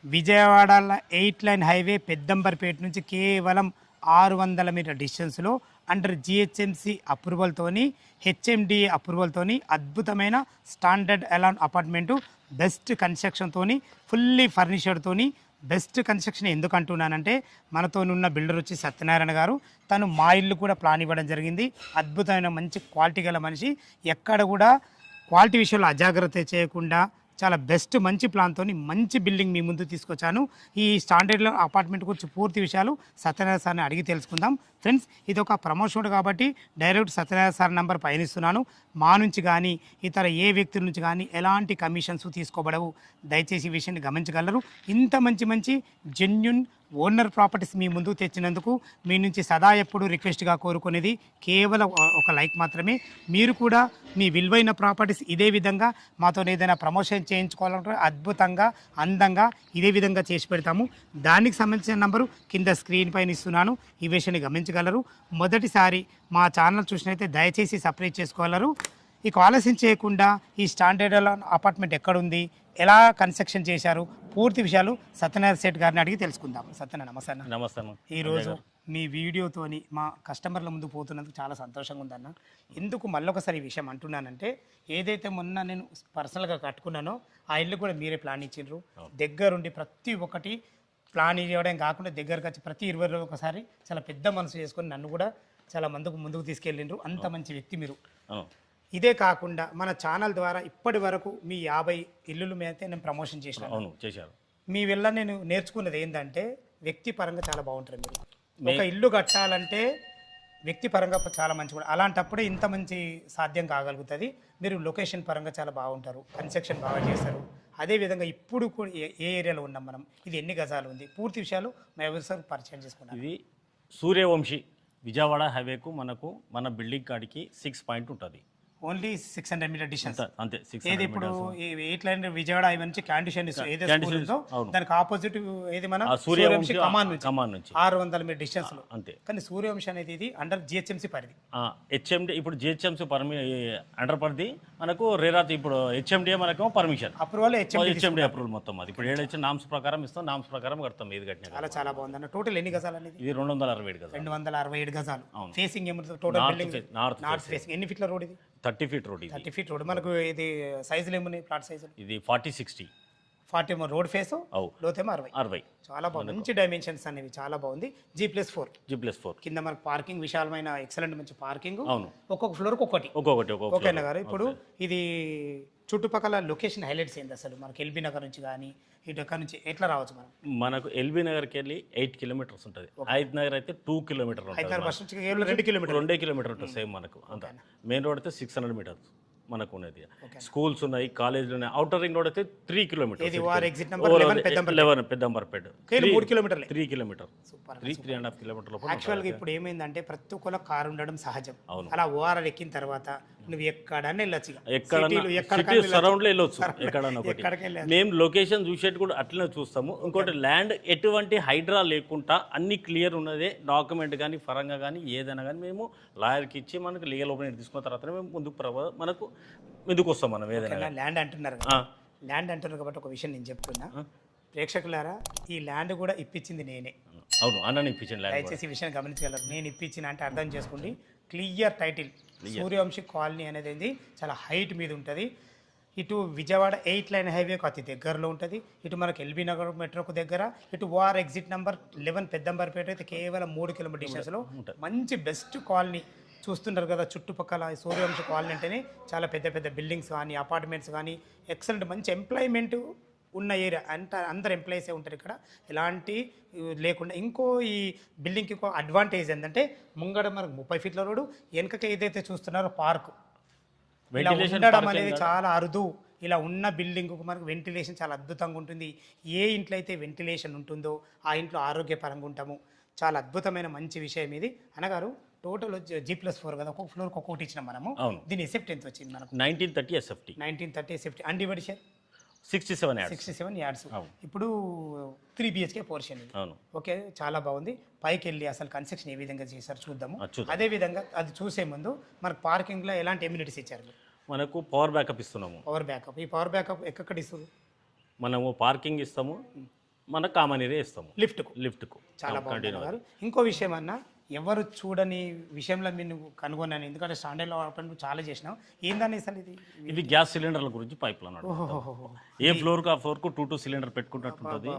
Vijayawada 8 line highway Peddamberpet నుంచి కేవలం 600 metre డిస్టెన్స్లో అండర్ జిహెచ్ఎంసి అప్రూవల్తోని హెచ్ఎండి అప్రూవల్తోని అద్భుతమైన స్టాండర్డ్ ఎలాన్ అపార్ట్మెంటు బెస్ట్ కన్స్ట్రక్షన్తోని ఫుల్లీ ఫర్నిచర్తోని బెస్ట్ కన్స్ట్రక్షన్ ఎందుకు అంటున్నానంటే మనతో ఉన్న బిల్డర్ వచ్చి సత్యనారాయణ గారు. తను మా ఇల్లు కూడా ప్లాన్ ఇవ్వడం జరిగింది. అద్భుతమైన మంచి క్వాలిటీ గల మనిషి. ఎక్కడ కూడా క్వాలిటీ విషయంలో అజాగ్రత్త చేయకుండా చాలా బెస్ట్ మంచి ప్లాన్తో మంచి బిల్డింగ్ మీ ముందు తీసుకొచ్చాను. ఈ స్టాండర్డ్ అపార్ట్మెంట్ గురించి పూర్తి విషయాలు సత్యనారాయణ సార్ని అడిగి తెలుసుకుందాం. ఫ్రెండ్స్, ఇది ఒక ప్రమోషన్ కాబట్టి డైరెక్ట్ సత్యనారాయణ సార్ నెంబర్ పయనిస్తున్నాను. మా నుంచి కానీ ఇతర ఏ వ్యక్తుల నుంచి కానీ ఎలాంటి కమిషన్స్ తీసుకోబడవు. దయచేసి ఈ విషయాన్ని గమనించగలరు. ఇంత మంచి మంచి జెన్యున్ ఓనర్ ప్రాపర్టీస్ మీ ముందుకు తెచ్చినందుకు మీ నుంచి సదా ఎప్పుడు రిక్వెస్ట్గా కోరుకునేది కేవలం ఒక లైక్ మాత్రమే. మీరు కూడా మీ విలువైన ప్రాపర్టీస్ ఇదే విధంగా మాతో ఏదైనా ప్రమోషన్ చేయించుకోవాలంటే అద్భుతంగా అందంగా ఇదే విధంగా చేసి పెడతాము. దానికి సంబంధించిన నంబరు కింద స్క్రీన్ పైన ఇస్తున్నాను. ఈ విషయాన్ని గమనించగలరు. మొదటిసారి మా ఛానల్ చూసినైతే దయచేసి సబ్స్క్రైబ్ చేసుకోగలరు. ఇక ఆలస్యం చేయకుండా ఈ స్టాండర్డ్ అపార్ట్మెంట్ ఎక్కడుంది, ఎలా కన్స్ట్రక్షన్ చేశారు, పూర్తి విషయాలు సత్యనారాయణ సేట్ గారిని అడిగి తెలుసుకుందాం. సత్యనారాయణ నమస్తే అన్న. నమస్తే అన్న. ఈరోజు మీ వీడియోతోని మా కస్టమర్ల ముందు పోతున్నందుకు చాలా సంతోషంగా ఉందన్న. ఎందుకు మళ్ళొకసారి ఈ విషయం అంటున్నానంటే, ఏదైతే మొన్న నేను పర్సనల్గా కట్టుకున్నానో ఆ ఇల్లు కూడా మీరే ప్లాన్ ఇచ్చిండ్రు. దగ్గరుండి ప్రతి ఒక్కటి ప్లాన్ ఇవ్వడం కాకుండా దగ్గరకు వచ్చి ప్రతి 20 రోజులు ఒకసారి చాలా పెద్ద మనసు చేసుకొని నన్ను కూడా చాలా ముందుకు తీసుకెళ్ళిండ్రు. అంత మంచి వ్యక్తి మీరు. ఇదే కాకుండా మన ఛానల్ ద్వారా ఇప్పటి వరకు మీ 50 ఇల్లుల మీద నేను ప్రమోషన్ చేశాను. మీ వల్ల నేను నేర్చుకున్నది ఏంటంటే వ్యక్తి పరంగా చాలా బాగుంటారు మీరు. ఒక ఇల్లు కట్టాలంటే వ్యక్తి పరంగా చాలా మంచి కూడా. అలాంటప్పుడే ఇంత మంచి సాధ్యం కాగలుగుతుంది. మీరు లొకేషన్ పరంగా చాలా బాగుంటారు, కన్స్ట్రక్షన్ బాగా చేస్తారు. అదేవిధంగా ఇప్పుడు కూడా ఏ ఏరియాలో ఉన్నాం మనం, ఇది ఎన్ని గజాలు ఉంది, పూర్తి విషయాలు మా ఎవరిసారి పరిచయం చేసుకున్నాం. ఇది సూర్యవంశీ విజయవాడ హైవేకు మన బిల్డింగ్ కాడికి 6 పాయింట్ ఉంటుంది. ఓన్లీ 600 మీటర్ డిస్టెన్స్ అంతే. ఏది ఇప్పుడు 8 లైన్ విజయవాడ నుంచి క్యాండిషన్ దానికి ఆపోజిట్ ఏది మన సూర్యవంశీ కమాన్ నుంచి 600 మీటర్ డిస్టెన్స్ లో అంతే. కానీ సూర్యవంశీ అనేది ఇది అండర్ జిహెచ్ఎంసీ పరిధి. హెచ్ఎండి ఇప్పుడు జిహెచ్ఎంసీ అండర్ పరిధి మనకు రేరాత్. ఇప్పుడు హెచ్ఎండి మనకు పర్మిషన్ అప్రూవల్ హెచ్ఎండి అప్రూవల్ మొత్తం అది. ఇప్పుడు ఏడైతే నామ్స్ ప్రకారం ఇస్తాం, నామ్స్ ప్రకారం కడతాం. ఏది కట్టినా చాలా బాగుంది అన్న. టోటల్ ఎన్ని గజాలు అనేది? ఇది 267 గజాలు. 267 గజాలు. ఫేసింగ్ ఏముంటుంది టోటల్ బిల్డింగ్? North facing. ఎన్ని ఫీట్ల రోడ్ ఇది? 30 ఫీట్ రోడ్. 30 feet road. మనకు ఇది సైజులు ఏమున్నాయి ప్లాట్ సైజులు? ఇది 40-60. 40 రోడ్ ఫేస్, లోతేమో 60. చాలా బాగుంది. మంచి డైమెన్షన్స్ అనేవి చాలా బాగుంది. G+4 కింద మనకు పార్కింగ్ విశాలమైన ఎక్సలెంట్ మంచి పార్కింగ్. ఒక్కొక్క ఫ్లోర్ ఒక్కొక్కటి. ఓకే గారు. ఇప్పుడు ఇది చుట్టుపక్కల లొకేషన్ హైలైట్స్ ఏంది అసలు? మనకి ఎల్బీ నగర్ నుంచి కానీ ఇటు ఎక్కడి నుంచి ఎట్లా రావచ్చు మనం? మనకు ఎల్బీ నగర్కి వెళ్ళి 8 కిలోమీటర్స్ ఉంటుంది. హైద్ నగర్ అయితే 2 కిలోమీటర్ ఉంటుంది. 2 కిలోమీటర్ ఉంటుంది సేమ్ మనకు. అంత మెయిన్ రోడ్ అయితే 600 మీటర్స్ మనకు ఉన్నది. స్కూల్స్ ఉన్నాయి, కాలేజీలు ఉన్నాయి. అవుటర్ రింగ్ రోడ్ అయితే 3 కిలోమీటర్స్. 11 పెద్దంబర్పేట 3 కిలోమీటర్లు. 3 కిలోమీటర్ 3.5 కిలోమీటర్లు. యాక్చువల్గా ఇప్పుడు ఏమైందంటే ప్రతి ఒక్కరు కారు ఉండడం సహజం. అలా ఓఆర్ఆర్ ఎక్కిన తర్వాత నువ్వు ఎక్కడన్నా వెళ్ళొచ్చు. సిటీ సరౌండ్ లో వెళ్ళొచ్చు ఎక్కడన్నా ఒకటి. మేము లొకేషన్ చూసేది కూడా అట్లనే చూస్తాము. ఇంకోటి ల్యాండ్ ఎటువంటి హైడ్రా లేకుండా అన్ని క్లియర్ ఉన్నదే. డాక్యుమెంట్ కానీ పరంగా కానీ ఏదైనా కానీ మేము లాయర్కి ఇచ్చి మనకు లీగల్ ఒపీనియన్ తీసుకున్న తర్వాత మేము మనకు ముందుకు వస్తాం. మనం ఏదైనా ల్యాండ్ అంటున్నారు కాబట్టి ఒక విషయం నేను చెప్తున్నా ప్రేక్షకులారా, ఈ ల్యాండ్ కూడా ఇప్పించింది నేనే. అవును, అన్న ఇప్పించింది. దయచేసి ఈ విషయాన్ని గమనించగలరు. నేను ఇప్పించిన అంటే అర్థం చేసుకోండి. Clear title. సూర్యవంశీ కాలనీ అనేది చాలా హైట్ మీద ఉంటుంది. ఇటు విజయవాడ 8 లైన్ హైవేకు అతి దగ్గరలో ఉంటుంది. ఇటు మనకు ఎల్బీ నగర్ మెట్రోకు దగ్గర. ఇటు ఓఆర్ ఎగ్జిట్ నెంబర్ 11 పెద్దంబర్పేట అయితే కేవలం 3 కిలోమీటర్ డిస్టెన్స్లో మంచి బెస్ట్ కాలనీ. చూస్తున్నారు కదా చుట్టుపక్కల సూర్యవంశీ కాలనీ అంటేనే చాలా పెద్ద పెద్ద బిల్డింగ్స్ కానీ అపార్ట్మెంట్స్ కానీ ఎక్సలెంట్ మంచి ఎంప్లాయ్మెంట్ ఉన్న ఏరియా. అందరు ఎంప్లాయీసే ఉంటారు ఇక్కడ, ఎలాంటి లేకుండా. ఈ బిల్డింగ్కి ఇంకో అడ్వాంటేజ్ ఏంటంటే ముంగడ మనకు 30 ఫీట్ల రోడ్డు, వెనుకకి ఏదైతే చూస్తున్నారో పార్కు ఇలా ఉండడం అనేది చాలా అరుదు. ఇలా ఉన్న బిల్డింగ్కు మనకు వెంటిలేషన్ చాలా అద్భుతంగా ఉంటుంది. ఏ ఇంట్లో అయితే వెంటిలేషన్ ఉంటుందో ఆ ఇంట్లో ఆరోగ్యపరంగా ఉంటాము. చాలా అద్భుతమైన మంచి విషయం ఇది. అనగారు టోటల్ G+4 కదా, ఒక్కొక్క ఫ్లోర్కి ఒక్కొక్కటి ఇచ్చినాం మనము. దీని ఎసెప్ట్ ఎంత వచ్చింది మనకు? 1930 ఎసెప్ట్. Undivided 67 yards. ఇప్పుడు 3 BHK పోర్షన్. ఓకే, చాలా బాగుంది. పైకి వెళ్ళి అసలు కన్స్ట్రక్షన్ ఏ విధంగా చేశారు చూద్దాము. అదే విధంగా అది చూసే ముందు మనకు పార్కింగ్లో ఎలాంటి ఎమ్యూనిటీస్ ఇచ్చారు? మనకు పవర్ బ్యాకప్ ఇస్తున్నాము. ఈ పవర్ బ్యాకప్ ఎక్కడ ఇస్తారు? మనము పార్కింగ్ ఇస్తాము, మన కామన్ ఏరియా ఇస్తాము లిఫ్ట్కు చాలా బాగుంది గారు. ఇంకో విషయం అన్న, ఎవరు చూడని విషయంలో నేను కనుగొన్నాను, ఎందుకంటే స్టాండర్డ్లో అప్పుడు చాలా చేసినాం. ఏందని అసలు ఇది గ్యాస్ సిలిండర్ల గురించి పైపులు అన్నాడు. ఏ ఫ్లోర్కు ఆ ఫ్లోర్కు 2 సిలిండర్ పెట్టుకున్నట్టు ఉంటుంది.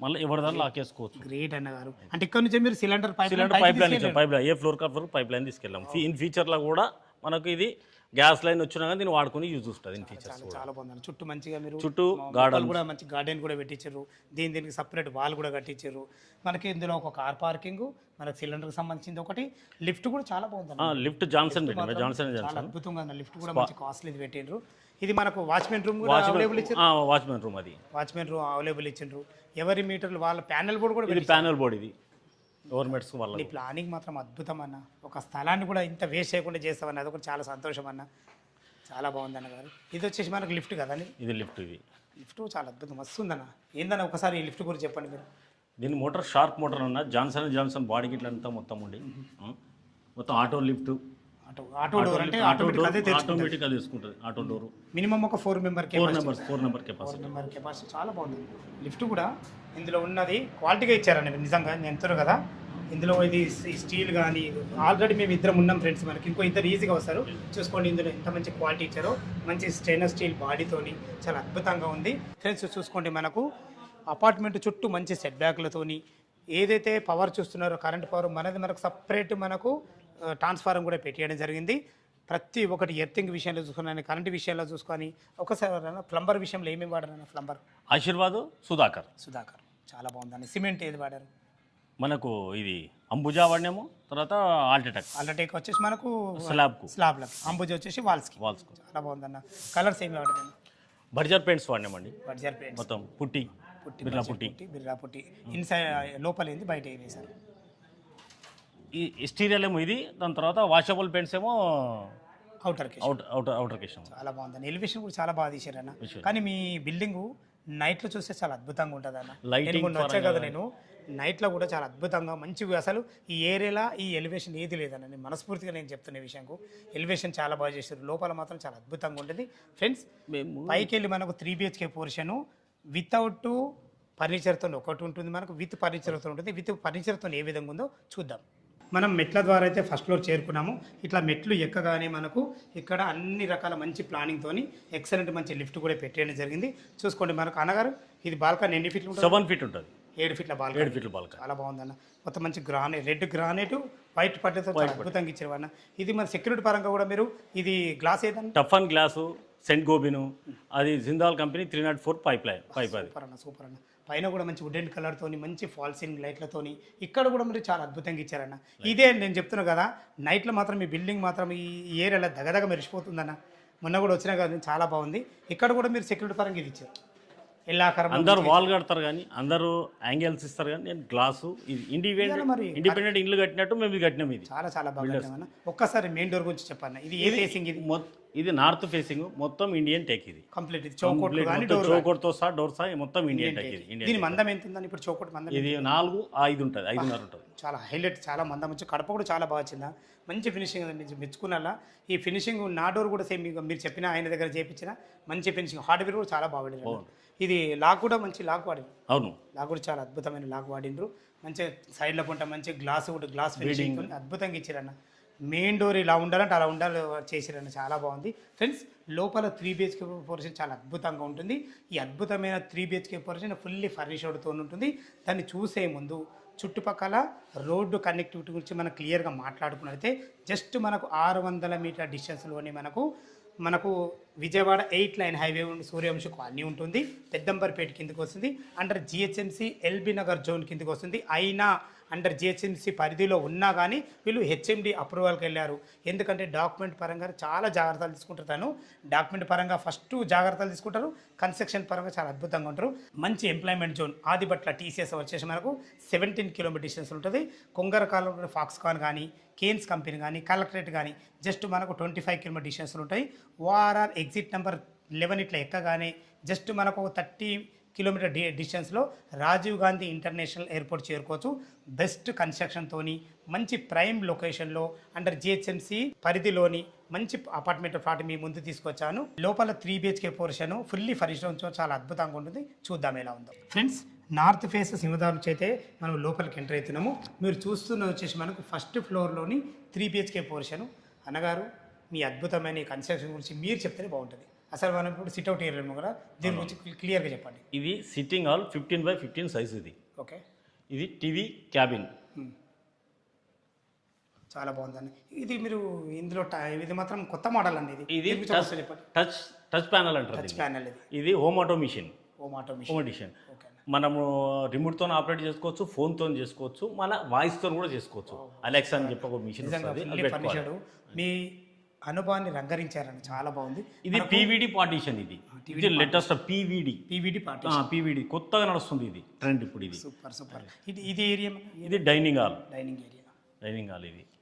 మళ్ళీ ఎవరిదాన్ని లాకేసుకోవచ్చు. గ్రేట్ అన్నగారు. అంటే ఇక్కడ నుంచి మీరు సిలిండర్ పైప్ లైన్ ఏ ఫ్లోర్ కా ఫ్లోర్ పైప్ లైన్ తీసుకెళ్ళాం. ఇన్ ఫ్యూచర్లో కూడా మనకు ఇది గ్యాస్ లైన్ వచ్చినా కానీ దీన్ని వాడుకొని యూజ్ వస్తుంది. ఇన్ ఫీచర్స్ చాలా బాగుంది. చుట్టూ మంచిగా మీరు చుట్టూ గార్డెన్ కూడా మంచి గార్డెన్ కూడా పెట్టించారు. దీనికి సపరేట్ వాల్ కూడా కట్టించారు. మనకి ఇందులో ఒక కార్ పార్కింగ్, మనకి సిలిండర్కి సంబంధించింది ఒకటి, లిఫ్ట్ కూడా చాలా బాగుంది. లిఫ్ట్ జాన్సన్ చాలా అద్భుతంగా ఉంది. లిఫ్ట్ కూడా మంచి కాస్ట్లీ పెట్టిండ్రు. ఇది మనకు వాచ్మెన్ రూమ్ కూడా అవైలబుల్ ఇచ్చారు. వాచ్మెన్ రూమ్ అది వాచ్మెన్ రూమ్ అవైలబుల్ ఇచ్చిండ్రు. ఎవరి మీటర్లు వాళ్ళ ప్యానల్ బోర్డు కూడా ఇది ప్యానల్ బోర్డు ఇది గవర్నమెంట్స్ వల్ల. ఈ ప్లానింగ్ మాత్రం అద్భుతం అన్న. ఒక స్థలాన్ని కూడా ఇంత వేస్ట్ చేయకుండా చేస్తామన్న, అది కూడా చాలా సంతోషం అన్న. చాలా బాగుంది అన్నగారు. ఇది వచ్చేసి మనకు లిఫ్ట్ కదండి. ఇది లిఫ్ట్. ఇది లిఫ్ట్ చాలా అద్భుతం మస్తు ఉందన్న. ఏందన్న ఒకసారి ఈ లిఫ్ట్ గురించి చెప్పండి మీరు. దీని మోటార్ షార్ప్ మోటార్ అన్న, జాన్సన్ బాడీ గిట్ల అంతా మొత్తం ఉండి మొత్తం ఆటో లిఫ్ట్. ఆటో డోర్ అంటే ఆటోమేటిక్గా తీసుకుంటుంది. ఆటో డోర్ మినిమం ఒక 4 మెంబర్ కెపాసిటీ. చాలా బాగుంది లిఫ్ట్ కూడా. ఇందులో ఉన్నది క్వాలిటీగా ఇచ్చారండి నిజంగా. నేను ఎంతో కదా ఇందులో ఇది స్టీల్ కానీ ఆల్రెడీ మేము ఇద్దరం ఉన్నాం ఫ్రెండ్స్. మనకి ఇంకో ఇద్దరు ఈజీగా వస్తారు. చూసుకోండి ఇందులో ఎంత మంచి క్వాలిటీ ఇచ్చారో. మంచి స్టెయిన్లెస్ స్టీల్ బాడీతోని చాలా అద్భుతంగా ఉంది ఫ్రెండ్స్. చూసుకోండి మనకు అపార్ట్మెంట్ చుట్టూ మంచి సెట్ బ్యాక్లతోని ఏదైతే పవర్ చూస్తున్నారో కరెంట్ పవర్ మనకు సపరేట్ మనకు ట్రాన్స్ఫార్మర్ కూడా పెట్టేయడం జరిగింది. ప్రతి ఒక్కటి ఎర్తింగ్ విషయంలో చూసుకున్నాను, కరెంట్ విషయంలో చూసుకొని. ఒకసారి ప్లంబర్ విషయంలో ఏమేమి వాడారన్న? ప్లంబర్ ఆశీర్వాద్ సుధాకర్ చాలా బాగుందండి. సిమెంట్ ఏది వాడారు? మనకు ఇది అంబుజా వాడినాము. తర్వాత ఆల్ట్రాటెక్ వచ్చేసి మనకు స్లాబ్లకు, అంబుజా వచ్చేసి వాల్స్కి. చాలా బాగుందన్న. కలర్స్ ఏమి వాడారు? బర్జర్ పెయింట్స్ వాడినామండి. బర్జర్ పెయింట్స్ మొత్తం బిర్లా పుట్టి. ఇన్సైడ్ లోపల ఏంది, బయట ఏమి సార్? ఈ ఎస్టీరియల్ ఏమో ఇది. దాని తర్వాత వాషబుల్ పెయింట్స్ ఏమో అవుటర్ కేషన్. చాలా బాగుంది. ఎలివేషన్ కూడా చాలా బాగా తీసారన్న. కానీ మీ బిల్డింగ్ నైట్లో చూస్తే చాలా అద్భుతంగా ఉంటుంది అన్న. లైటింగ్ వచ్చాయి కదా, నేను నైట్లో కూడా చాలా అద్భుతంగా మంచిగా. అసలు ఈ ఏరియాలో ఈ ఎలివేషన్ ఏది లేదన్న. నేను మనస్ఫూర్తిగా నేను చెప్తున్న విషయంకు ఎలివేషన్ చాలా బాగా చేశారు. లోపల మాత్రం చాలా అద్భుతంగా ఉంటుంది ఫ్రెండ్స్. పైకి వెళ్ళి మనకు 3 BHK పోర్షను వితౌట్ ఫర్నిచర్తో ఒకటి ఉంటుంది, మనకు విత్ ఫర్నిచర్తో ఉంటుంది. విత్ ఫర్నిచర్తో ఏ విధంగా ఉందో చూద్దాం. మనం మెట్ల ద్వారా అయితే ఫస్ట్ ఫ్లోర్ చేరుకున్నాము. ఇట్లా మెట్లు ఎక్కగానే మనకు ఇక్కడ అన్ని రకాల మంచి ప్లానింగ్తోని ఎక్సలెంట్ మంచి లిఫ్ట్ కూడా పెట్టేయడం జరిగింది. చూసుకోండి మనకు అన్నగారు. ఇది బాల్కనీ ఎన్ని ఫీట్లు ఉంటుంది? 7 ఫీట్ ఉంటుంది. 7 ఫీట్ల బాల్కనీ. చాలా బాగుందన్న. మొత్తం మంచి రెడ్ గ్రానైట్ వైట్ పట్టతో అద్భుతంగా ఇచ్చారు అన్న. ఇది మన సెక్యూరిటీ పరంగా కూడా మీరు ఇది గ్లాస్ ఏదన్నా? టఫన్ గ్లాసు, సెంట్ గోబిను, అది జిందాల్ కంపెనీ 304 పైప్ అది. సూపర్ అన్న. పైన కూడా మంచి వుడెన్ కలర్తోని మంచి ఫాల్ సీలింగ్ లైట్లతోని ఇక్కడ కూడా మీరు చాలా అద్భుతంగా ఇచ్చారన్న. ఇదే నేను చెప్తున్నా కదా, నైట్లో మాత్రం ఈ బిల్డింగ్ మాత్రం ఈ ఏరియాలో దగదగ మెరిసిపోతుందన్న. మొన్న కూడా వచ్చినా కదా, చాలా బాగుంది. ఇక్కడ కూడా మీరు సెక్యూరిటీ పరంగా ఇది ఇచ్చారు. అందరూ వాల్ కడతారు కానీ అందరూ యాంగిల్స్ ఇస్తారు కానీ నేను గ్లాసు ఇది ఇండిపెండెంట్ ఇల్లు కట్టినట్టు మేము కట్టినాం. ఇది చాలా బాగా. ఒక్కసారి మెయిన్ డోర్ గురించి చెప్పండి. ఇది ఏ ఫేసింగ్? ఇది నార్త్ ఫేసింగ్, మొత్తం ఇండియన్ టెక్. ఇది కంప్లీట్ చౌకోట్తో సహా డోర్ సహా మొత్తం ఇండియన్ టెక్. ఇది దీని మందం ఎంత ఉందని? ఇప్పుడు చౌకోట్ మందం ఇది 4-5 ఉంటుంది, 5.5 ఉంటుంది. చాలా హైలైట్, చాలా మందం వచ్చి కడప కూడా చాలా బాగా వచ్చిందా. మంచి ఫినిషింగ్ అండి, మెచ్చుకున్నా. ఈ ఫినిషింగ్ నా డోర్ కూడా సేమ్ మీరు చెప్పిన ఆయన దగ్గర చేయించిన మంచి ఫినిషింగ్. హార్డ్వేర్ కూడా చాలా బాగా వాడినారు. ఇది లాక్ కూడా మంచి లాక్ వాడింది. అవును, లాక్ కూడా చాలా అద్భుతమైన లాక్ వాడిండ్రు. మంచిగా సైడ్లో కొంట మంచి గ్లాస్ కూడా గ్లాస్ ఫినిషింగ్ అద్భుతంగా ఇచ్చారన్న. మెయిన్ డోర్ ఇలా ఉండాలంటే అలా ఉండాలి చేసిరన్న. చాలా బాగుంది ఫ్రెండ్స్. లోపల 3 BHK పోర్షన్ చాలా అద్భుతంగా ఉంటుంది. ఈ అద్భుతమైన 3 BHK పోర్షన్ ఫుల్లీ ఫర్నిష్డ్తో ఉంటుంది. దాన్ని చూసే ముందు చుట్టుపక్కల రోడ్డు కనెక్టివిటీ గురించి మనం క్లియర్గా మాట్లాడుకున్నట్లయితే జస్ట్ మనకు 600 మీటర్ డిస్టెన్స్లోనే మనకు విజయవాడ 8 లైన్ హైవే సూర్యవంశ కాలనీ ఉంటుంది. పెద్దంబర్పేట కిందకి వస్తుంది. Under GHMC LB Nagar zone కిందకి వస్తుంది. అయినా అండర్ GHMC పరిధిలో ఉన్నా కానీ వీళ్ళు HMD అప్రూవల్కి వెళ్ళారు. ఎందుకంటే డాక్యుమెంట్ పరంగా చాలా జాగ్రత్తలు తీసుకుంటారు. డాక్యుమెంట్ పరంగా ఫస్ట్ జాగ్రత్తలు తీసుకుంటారు. కన్స్ట్రక్షన్ పరంగా చాలా అద్భుతంగా ఉంటారు. మంచి ఎంప్లాయ్మెంట్ జోన్ ఆదిబట్ల TCS వచ్చేసి మనకు 17 కిలోమీటర్ డిస్టెన్స్ ఉంటుంది. కొంగరకాలంలో ఫాక్స్కాన్ కానీ కేన్స్ కంపెనీ కానీ కలెక్టరేట్ కానీ జస్ట్ మనకు 25 కిలోమీటర్ డిస్టెన్స్లు ఉంటాయి. ORR ఎగ్జిట్ నెంబర్ 11 ఇట్లా ఎక్కగానే జస్ట్ మనకు 30 కిలోమీటర్ డిస్టెన్స్లో రాజీవ్ గాంధీ ఇంటర్నేషనల్ ఎయిర్పోర్ట్ చేరుకోవచ్చు. బెస్ట్ కన్స్ట్రక్షన్తోని మంచి ప్రైమ్ లొకేషన్లో అండర్ GHMC పరిధిలోని మంచి అపార్ట్మెంట్ ఫ్లాట్ మీ ముందు తీసుకొచ్చాను. లోపల 3 BHK పోర్షన్ ఫుల్లీ ఫర్నిష్డ్ చాలా అద్భుతంగా ఉంటుంది. చూద్దాం ఎలా ఉందో ఫ్రెండ్స్. నార్త్ ఫేస్ సింహద్వారం నుంచి అయితే మనం లోపలికి ఎంటర్ అవుతున్నాము. మీరు చూస్తున్న వచ్చేసి మనకు ఫస్ట్ ఫ్లోర్లోని 3 BHK పోర్షన్. అన్నగారు మీ అద్భుతమైన ఈ కన్స్ట్రక్షన్ గురించి మీరు చెప్తేనే బాగుంటుంది. అసలు మనం ఇప్పుడు సిట్అవుట్ ఏరియా కదా, దీని గురించి క్లియర్గా చెప్పండి. ఇది సిట్టింగ్ హాల్ 15x15 సైజ్. ఇది ఓకే, ఇది టీవీ క్యాబిన్. చాలా బాగుందండి. ఇది మీరు ఇందులో ఇది మాత్రం కొత్త మోడల్ అండి. ఇది చెప్పండి. టచ్ ప్యానల్ అంటారు. టచ్ ప్యానల్ ఇది హోమ్ ఆటోమేషన్. హోమ్ ఆటోమేషన్ మనము రిమోట్తో ఆపరేట్ చేసుకోవచ్చు, ఫోన్తో చేసుకోవచ్చు, మన వాయిస్తో కూడా చేసుకోవచ్చు. అలెక్సా అని చెప్పి ఒక మిషన్ ఫర్నిచర్డ్. మీ అనుభవాన్ని రంగరించారని చాలా బాగుంది. ఇది పీవీడి పార్టీషన్. ఇది లేటెస్ట్ పీవీడి పార్టీషన్. పీవీడి కొత్తగా నడుస్తుంది, ఇది ట్రెండ్ ఇప్పుడు. ఇది సూపర్. ఇది ఏరియా, ఇది డైనింగ్ హాల్.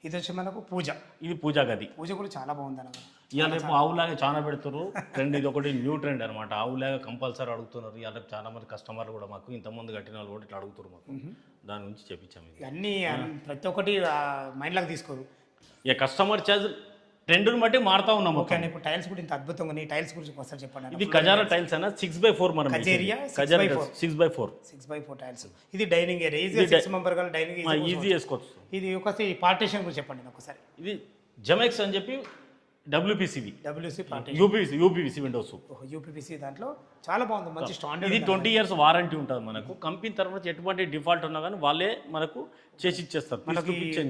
ఇది వచ్చి మనకు పూజ. ఇది పూజా గది. పూజ కూడా చాలా బాగుంది అన్నమాట. ఇవాళ రేపు ఆవులాగా చాలా పెడుతున్నారు ట్రెండ్. ఇది ఒకటి న్యూ ట్రెండ్ అనమాట. ఆవులాగా కంపల్సరీ అడుగుతున్నారు. ఇవాళ రేపు చాలా మంది కస్టమర్లు కూడా మాకు ఇంతకుముందు కట్టిన వాళ్ళు కూడా ఇట్లా అడుగుతారు మాకు. దాని గురించి చెప్పించాము. అన్నీ ప్రతి ఒక్కటి మైండ్లోకి తీసుకోరు. ఇక కస్టమర్ చార్జ్ ట్రెండ్ని బట్టి మారుతా ఉన్నాము. ఓకే అండి. ఇప్పుడు టైల్స్ కూడా ఇంత అద్భుతంగా ఉన్నాయి. టైల్స్ గురించి ఒకసారి చెప్పండి. ఇది కజారా టైల్స్ అన్న 6x4. మనం కజేరియా 6x4 టైల్స్. ఇది డైనింగ్ ఏరియా. ఈజీ 6 మెంబర్ గా డైనింగ్ ఈజీ చేసుకోవచ్చు. ఇది ఒకసారి పార్టీషన్ గురించి చెప్పండి ఒకసారి. ఇది జమెక్స్ అని చెప్పి WC partition. UPVC Windows. UPVC దాంట్లో చాలా బాగుంది, మంచి స్టాండర్డ్. ఇది 20 years వారంటీ ఉంటుంది మనకు. కంపెనీ తరఫున ఎటువంటి డిఫాల్ట్ ఉన్నా కానీ వాళ్ళే మనకు చేసి ఇచ్చేస్తారు.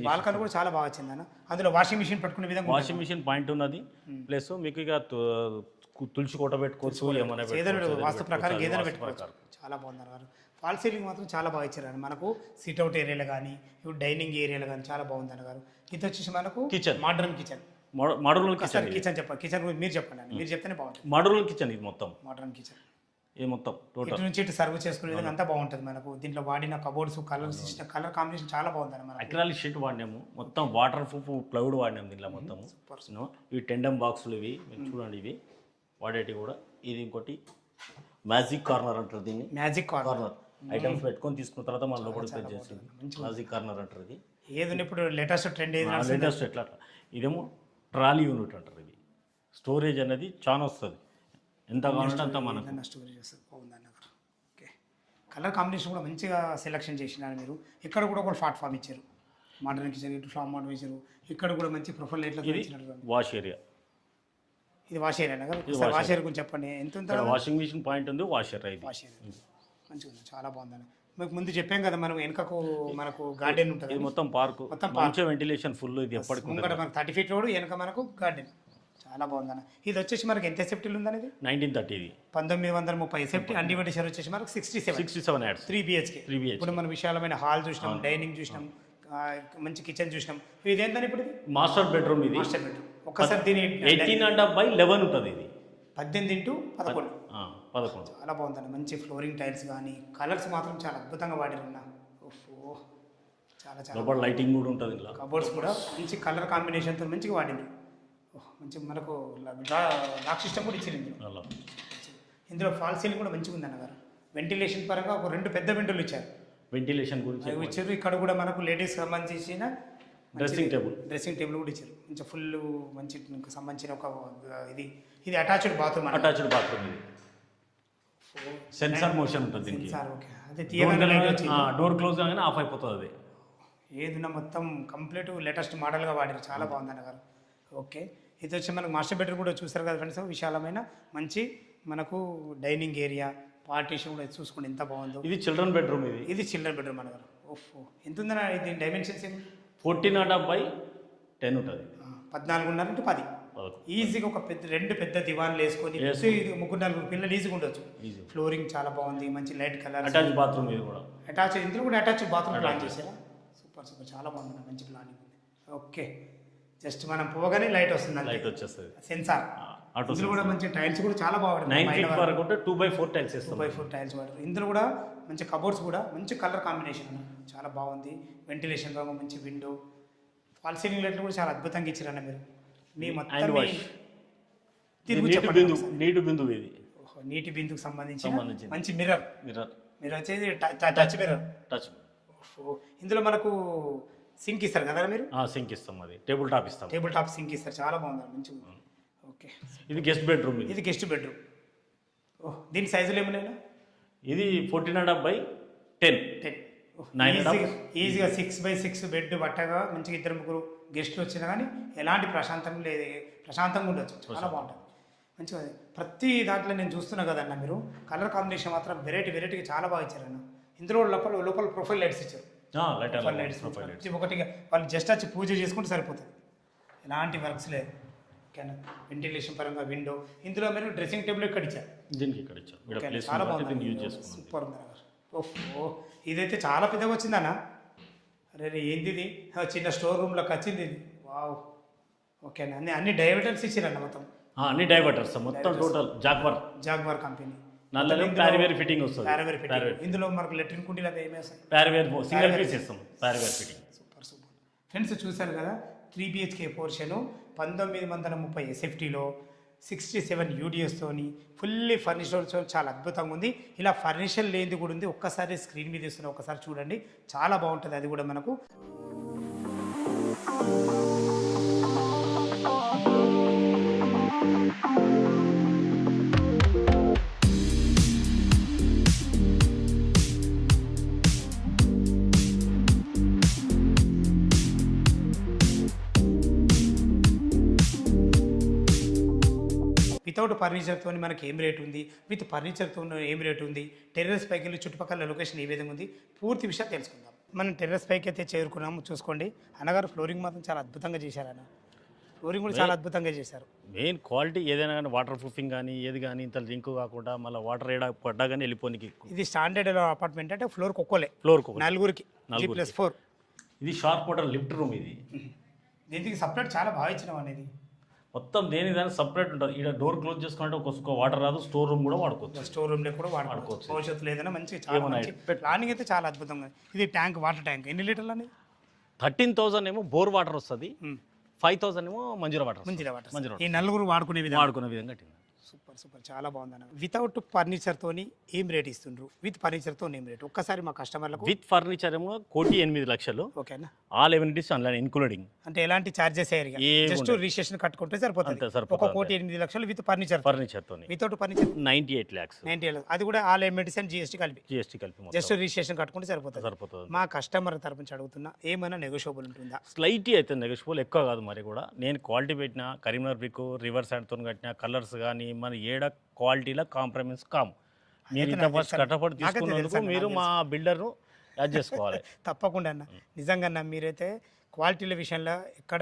బాల్కన్ కూడా చాలా బాగా వచ్చింది అన్న. అందులో వాషింగ్ మిషన్ పెట్టుకునే విధంగా వాషింగ్ మిషన్ పాయింట్ ఉన్నది. ప్లస్ మీకు ఇక తులసి కోట పెట్టుకోవచ్చు, ఏమైనా వాస్తు ప్రకారం ఏదైనా పెట్టుకోవచ్చు. చాలా బాగుంది అన్నారు. ఫాల్ సీలింగ్ మాత్రం చాలా బాగా ఇచ్చారు. మనకు సిట్అవుట్ ఏరియాలో కానీ ఇప్పుడు డైనింగ్ ఏరియాలో కానీ చాలా బాగుంది అన్నగారు. ఇది వచ్చేసి మనకు kitchen, modern kitchen. Modern kitchen చెప్పండి. కిచెన్ గురించి మీరు చెప్పండి అండి. మీరు చెప్తేనే బాగుంటుంది. Modern kitchen. ఇది మొత్తం మోడర్న్ కిచెన్. ఇది మొత్తం టోటల్ ఇటు నుంచి ఇటు సర్వ్ చేసుకునే విధంగా అంతా బాగుంటుంది. మనకు దీంట్లో వాడిన cupboards, colour system, colour combination చాలా బాగుంది. మనం అక్రాలిక్ షీట్ వాడినాము, మొత్తం వాటర్ ప్రూఫ్ ప్లైవుడ్ వాడినాము దీంట్లో మొత్తము. ఇవి టెండమ్ బాక్సులు. ఇవి చూడండి, ఇవి వాడేటి కూడా. ఇది ఇంకోటి మ్యాజిక్ కార్నర్ అంటారు దీన్ని. మ్యాజిక్ కార్నర్ ఐటమ్స్ పెట్టుకొని తీసుకున్న తర్వాత మన లోపలికి పెట్టి చేస్తుంది. మ్యాజిక్ కార్నర్ అంటారు ఇది. ఏది ఇప్పుడు లేటెస్ట్ ట్రెండ్ లేటెస్ట్ ఎట్లా. ఇదేమో ట్రాలీ యూనిట్ అంటారు. ఇది స్టోరేజ్ అనేది చాలా వస్తుంది. ఎంత కావాలంటే అంత మనకు స్టోరేజ్ వస్తుంది. బాగుంది. ఓకే, కలర్ కాంబినేషన్ కూడా మంచిగా సెలెక్షన్ చేసినారు మీరు. ఇక్కడ కూడా ఒక ప్లాట్ఫామ్ ఇచ్చారు. మోడర్న్ కిచెన్ ఇటు ఫ్లామ్ మోడల్ ఇచ్చారు. ఇక్కడ కూడా మంచి ప్రొఫైల్ లైట్లు ఇచ్చినారు. Wash area. ఇది వాష్ ఏరియా కదా. వాష్ ఏరియా గురించి చెప్పండి. ఎంత వాషింగ్ మిషన్ పాయింట్ ఉంది. Wash area. వాష్ ఏరియా మంచిగా ఉంది, చాలా బాగుందండి. మీకు ముందు చెప్పాం కదా, మనం వెనకకు మనకు గార్డెన్ ఉంటుంది. ఇది మొత్తం పార్క్, మంచి వెంటిలేషన్ ఫుల్. ఇది ఎప్పటికీ ముంగట మనకు 30 feet రోడ్, వెనక మనకు గార్డెన్. చాలా బాగుందన్న. ఇది వచ్చేసి మనకి ఎంత సేఫ్టీలు ఉందనేది 1930. ఇది 1930 సేఫ్టీ. అన్డివైడెడ్ వచ్చేసి మనకు 67 యాడ్స్. 3 BHK. ఇప్పుడు మనం విశాలమైన హాల్ చూసినాం, డైనింగ్ చూసినాం, మంచి కిచెన్ చూసినాం. ఇది ఏంటని ఇప్పుడు మాస్టర్ బెడ్రూమ్. ఇది మాస్టర్ బెడ్రూమ్. ఒకసారి దీని 18.11 ఉంటుంది. ఇది 18x11. చాలా బాగుందండి. మంచి ఫ్లోరింగ్ టైల్స్ కానీ కలర్స్ మాత్రం చాలా అద్భుతంగా వాడిరున్నా. ఓహో, చాలా లైటింగ్ కూడా ఉంటుంది. కబోర్డ్స్ కూడా మంచి కలర్ కాంబినేషన్తో మంచిగా వాడింది. మంచి మనకు లాక్ సిస్టమ్ కూడా ఇచ్చింది ఇందులో. ఫాల్ సీలింగ్ కూడా మంచిగా ఉంది అన్నగారు. వెంటిలేషన్ పరంగా ఒక 2 పెద్ద విండోలు ఇచ్చారు. వెంటిలేషన్ గురించి ఇచ్చారు. ఇక్కడ కూడా మనకు లేడీస్ సంబంధించిన డ్రెస్సింగ్ టేబుల్ కూడా ఇచ్చారు. మంచి ఫుల్ మంచి సంబంధించిన ఒక ఇది అటాచ్డ్ బాత్రూమ్. ఇది సెన్సార్ మోషన్ ఉంటుంది దీనికి. డోర్ క్లోజ్ కాగానే ఆఫ్ అయిపోతుంది. అది ఏదైనా మొత్తం కంప్లీట్ లేటెస్ట్ మోడల్గా వాడారు. చాలా బాగుంది అన్నగారు. ఓకే, ఇది వచ్చి మనకు మాస్టర్ బెడ్రూమ్ కూడా చూస్తారు కదా ఫ్రెండ్స్. విశాలమైన మంచి మనకు డైనింగ్ ఏరియా, పార్టీషన్ కూడా చూసుకోండి ఎంత బాగుందో. ఇది చిల్డ్రన్ బెడ్రూమ్. ఇది చిల్డ్రన్ బెడ్రూమ్ అన్నగారు. ఓహో, ఎంత ఉందన్న ఇది డైమెన్షన్స్? 14.10 ఉంటుంది. 14.5x10. ఈజీగా ఒక 2 పెద్ద దివాన్లు వేసుకొని 3-4 పిల్లలు ఈజీగా ఉండొచ్చు. ఫ్లోరింగ్ చాలా బాగుంది, మంచి లైట్ కలర్. Attach bathroom. ఇది కూడా ఇందులో కూడా అటాచ్ బాత్రూమ్ ప్లాన్ చేశారా? సూపర్, చాలా బాగుంది, మంచి ప్లానింగ్ ఉంది. ఓకే, జస్ట్ మనం పోగానే లైట్ వస్తుంది. లైట్ వచ్చేస్తుంది. సెన్సార్. ఇందులో కూడా మంచి టైల్స్ కూడా చాలా బాగుంటుంది. 9 feet వరకు 2x4 టైల్స్ వేస్తాం. 2x4 టైల్స్ వాడారు. ఇందులో కూడా మంచి కబోర్డ్స్ కూడా మంచి కలర్ కాంబినేషన్ చాలా బాగుంది. వెంటిలేషన్ బాగా మంచి విండో. ఫాల్ సీలింగ్ లైట్లు కూడా చాలా అద్భుతంగా ఇచ్చారన్న మీరు. మీ మొత్తం నీటి బిందువు. ఇది నీటి బిందుకు సంబంధించి మంచి మిర్రర్ వచ్చేది టచ్ మిర్రర్. ఇందులో మనకు సింక్ ఇస్తారు కదా మీరు? సింక్ ఇస్తాం. అది టేబుల్ టాప్ సింక్ ఇస్తారు. చాలా బాగుంది, మంచిగా. ఓకే, ఇది గెస్ట్ బెడ్రూమ్. ఇది గెస్ట్ బెడ్రూమ్. దీని సైజులు ఏమన్నా? ఇది 14.5x 10. 10. 9.5. ఈజీగా 6x6 బెడ్ పట్టగా మంచిగా ఇద్దరు ముగ్గురు గెస్టులు వచ్చినా కానీ ఎలాంటి ప్రశాంతంగా ఉండొచ్చు. చాలా బాగుంటుంది మంచిగా. ప్రతి దాంట్లో నేను చూస్తున్నా కదన్న, మీరు కలర్ కాంబినేషన్ మాత్రం వెరైటీగా చాలా బాగా ఇచ్చారన్న. ఇందులో లోపల ప్రొఫైల్ లైట్స్ ఇచ్చారు. ప్రొఫైల్ లైట్స్ ప్రతి ఒకటిగా వాళ్ళు జస్ట్ వచ్చి పూజ చేసుకుంటే సరిపోతుంది, ఎలాంటి వర్క్స్ లేదు. ఓకేనా. వెంటిలేషన్ పరంగా విండో, ఇందులో మీరు డ్రెస్సింగ్ టేబుల్ ఇక్కడ ఇచ్చారు. చాలా బాగుంది, సూపర్ ఉంది. ఓహో, ఇదైతే చాలా పెద్దగా వచ్చిందన్న. అరే ఏంది ఇది, చిన్న స్టోర్ రూమ్లోకి వచ్చింది ఇది. వావ్. ఓకేనా. అన్ని డైవర్టర్స్ ఇచ్చారన్న మొత్తం. అన్ని డైవర్టర్స్ మొత్తం total jaguar company. Parryware fitting వస్తుంది. ఇందులో మనకు లెట్రిన్ కుండీలు అవి ఏమి వస్తాయి, ప్యారివేర్ సింగిల్ పీస్ ఇస్తాం. ప్యారివేర్ ఫిట్టింగ్. సూపర్. ఫ్రెండ్స్ చూశారు కదా, 3 BHK పోర్షను 1930 SFTలో 67 UDSతోని ఫుల్లీ ఫర్నిచర్తో చాలా అద్భుతంగా ఉంది. ఇలా ఫర్నిచర్ లేనిది కూడా ఉంది. ఒక్కసారి స్క్రీన్ మీద ఇస్తున్నా, ఒక్కసారి చూడండి, చాలా బాగుంటుంది. అది కూడా మనకు వితౌట్ ఫర్నిచర్తో మనకి ఏం రేట్ ఉంది, విత్ ఫర్నిచర్తో ఏం రేట్ ఉంది, టెర్రస్ పైకి వెళ్ళి చుట్టుపక్కల లొకేషన్ ఏ విధంగా ఉంది, పూర్తి విషయం తెలుసుకుందాం. మనం టెర్రస్ పైకి అయితే చేరుకున్నాము. చూసుకోండి అన్నగారు, ఫ్లోరింగ్ మాత్రం చాలా అద్భుతంగా చేశారన్న. ఫ్లోరింగ్ కూడా చాలా అద్భుతంగా చేశారు. మెయిన్ క్వాలిటీ ఏదైనా కానీ వాటర్ ప్రూఫింగ్ కానీ ఏది కానీ ఇంత లింక్ కాకుండా మళ్ళీ వాటర్ ఏడా పడ్డా కానీ వెళ్ళిపోనికి. ఇది స్టాండర్డ్ అపార్ట్మెంట్ అంటే ఫ్లోర్ ఒక్కోలే, నలుగురికి 4. ఇది షార్ప్ వాటర్ లిఫ్ట్ రూమ్. ఇది దీనికి సపరేట్ చాలా బాగా ఇచ్చినాం అనేది. మొత్తం దేని దానికి సపరేట్ ఉంటుంది. ఇక్కడ డోర్ క్లోజ్ చేసుకుంటే ఒక వాటర్ రాదు. స్టోర్ రూమ్ కూడా వాడుకోవచ్చు. స్టోర్ రూమ్లో కూడా వాడుకోవచ్చు. భవిష్యత్తులో ఏదైనా మంచిగా చాలా మంచి ప్లానింగ్ అయితే చాలా అద్భుతంగా. ఇది ట్యాంక్, వాటర్ ట్యాంక్ ఎన్ని లీటర్లు అని? 13,000 ఏమో బోర్ వాటర్ వస్తుంది, 5,000 ఏమో మంజీరా వాటర్. ఈ నలుగురు వాడుకునే విధంగా. సూపర్ చాలా బాగుందన్న. వితౌట్ ఫర్నిచర్తోని ఏం రేట్ ఇస్తుండ్రు, విత్ ఫర్నిచర్తో ఏం రేట్ ఒక్కసారి మా కస్టమర్లకు? విత్ ఫర్నిచర్ ఏమో 1,08,00,000. ఓకేనా. All amenities online including. అంటే ఎలాంటి చార్జెస్ అయ్యారు, జస్ట్ రిజిస్ట్రేషన్ కట్టుకుంటే సరిపోతుంది. 1,08,00,000 విత్ ఫర్నిచర్ తో. Without furniture 98 lakhs. అది కూడా ఆల్ ఎమ్యూనిటీస్ అండ్ GST కలిపి జస్ట్ రిజిస్ట్రేషన్ కట్టుకుంటే సరిపోతుంది. మా కస్టమర్ తరపు నుంచి అడుగుతున్నా, ఏమైనా నెగోషియబుల్ ఉంటుందా? స్లైట్లీ అయితే నెగోషియబుల్, ఎక్కువ కాదు. మరి కూడా నేను క్వాలిటీ పెట్టిన కరీంనగర్ బ్రిక్ రివర్ సైడ్తో కట్టిన కలర్స్ కానీ మన ఏడ క్వాలిటీలో కాంప్రమైజ్ కాము. మీరు ఇంత ఫస్ట్ కట్టపడి తీసుకున్నందుకు మీరు మా బిల్డర్ను యాడ్ చేసుకోవాలి. తప్పకుండా అన్న, నిజంగా అన్న, మీరైతే క్వాలిటీల విషయంలో ఎక్కడ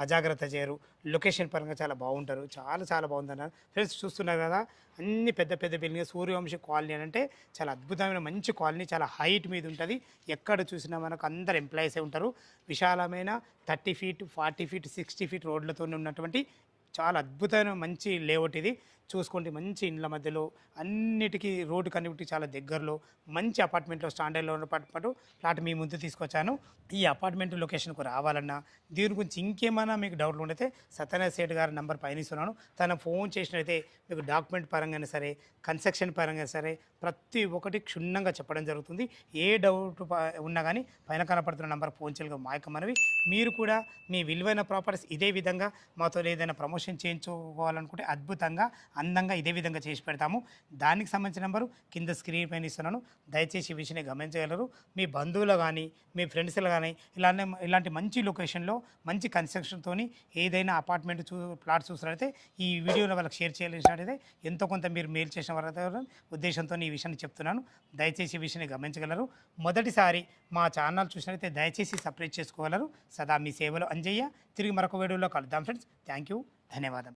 అజాగ్రత్త చేయరు. లొకేషన్ పరంగా చాలా బాగుంటారు. చాలా బాగుందన్న. ఫ్రెండ్స్ చూస్తున్నారు కదా, అన్ని పెద్ద బిల్డింగ్. సూర్యవంశీ కాలనీ అని అంటే చాలా అద్భుతమైన మంచి కాలనీ, చాలా హైట్ మీద ఉంటుంది. ఎక్కడ చూసినా మనకు అందరు ఎంప్లాయీసే ఉంటారు. విశాలమైన 30 feet, 40 feet, 60 feet రోడ్లతో ఉన్నటువంటి చాలా అద్భుతమైన మంచి లేఅవుట్ ఇది. చూసుకోండి, మంచి ఇండ్ల మధ్యలో, అన్నిటికీ రోడ్డు కనెక్టివిటీ చాలా దగ్గరలో, మంచి అపార్ట్మెంట్లో, స్టాండర్డ్లో ఉన్న ఫ్లాట్ మీ ముందు తీసుకొచ్చాను. ఈ అపార్ట్మెంట్ లొకేషన్కు రావాలన్నా, దీని గురించి ఇంకేమైనా మీకు డౌట్లు ఉంటే సత్యనారాయణ సేఠ్ గారి నంబర్ పైన ఇస్తున్నాను. తన ఫోన్ చేసినైతే మీకు డాక్యుమెంట్ పరంగా సరే, కన్స్ట్రక్షన్ పరంగా సరే, ప్రతి ఒక్కటి క్షుణ్ణంగా చెప్పడం జరుగుతుంది. ఏ డౌట్ ఉన్నా కానీ పైన కనపడుతున్న నంబర్ ఫోన్ చేయగా మాయకమనవి. మీరు కూడా మీ విలువైన ప్రాపర్టీస్ ఇదే విధంగా మాతో ఏదైనా ప్రమోషన్ చేయించుకోవాలనుకుంటే అద్భుతంగా, అందంగా ఇదే విధంగా చేసి పెడతాము. దానికి సంబంధించిన నెంబరు కింద స్క్రీన్ పైన ఇస్తున్నాను. దయచేసి ఈ విషయాన్ని గమనించగలరు. మీ బంధువులు కానీ, మీ ఫ్రెండ్స్లు కానీ ఇలాంటి మంచి లొకేషన్లో మంచి కన్స్ట్రక్షన్తో ఏదైనా అపార్ట్మెంట్ ప్లాట్ చూసినట్లయితే ఈ వీడియోలో వాళ్ళకి షేర్ చేయాల్సినట్టయితే ఎంతో కొంత మీరు మేలు చేసిన వారి ఉద్దేశంతో ఈ విషయాన్ని చెప్తున్నాను. దయచేసి ఈ విషయాన్ని గమనించగలరు. మొదటిసారి మా ఛానల్ చూసినట్లయితే దయచేసి సబ్స్క్రైబ్ చేసుకోగలరు. సదా మీ సేవలో అంజయ్య. తిరిగి మరొక వీడియోలో కలుద్దాం ఫ్రెండ్స్. థ్యాంక్ యూ, ధన్యవాదం.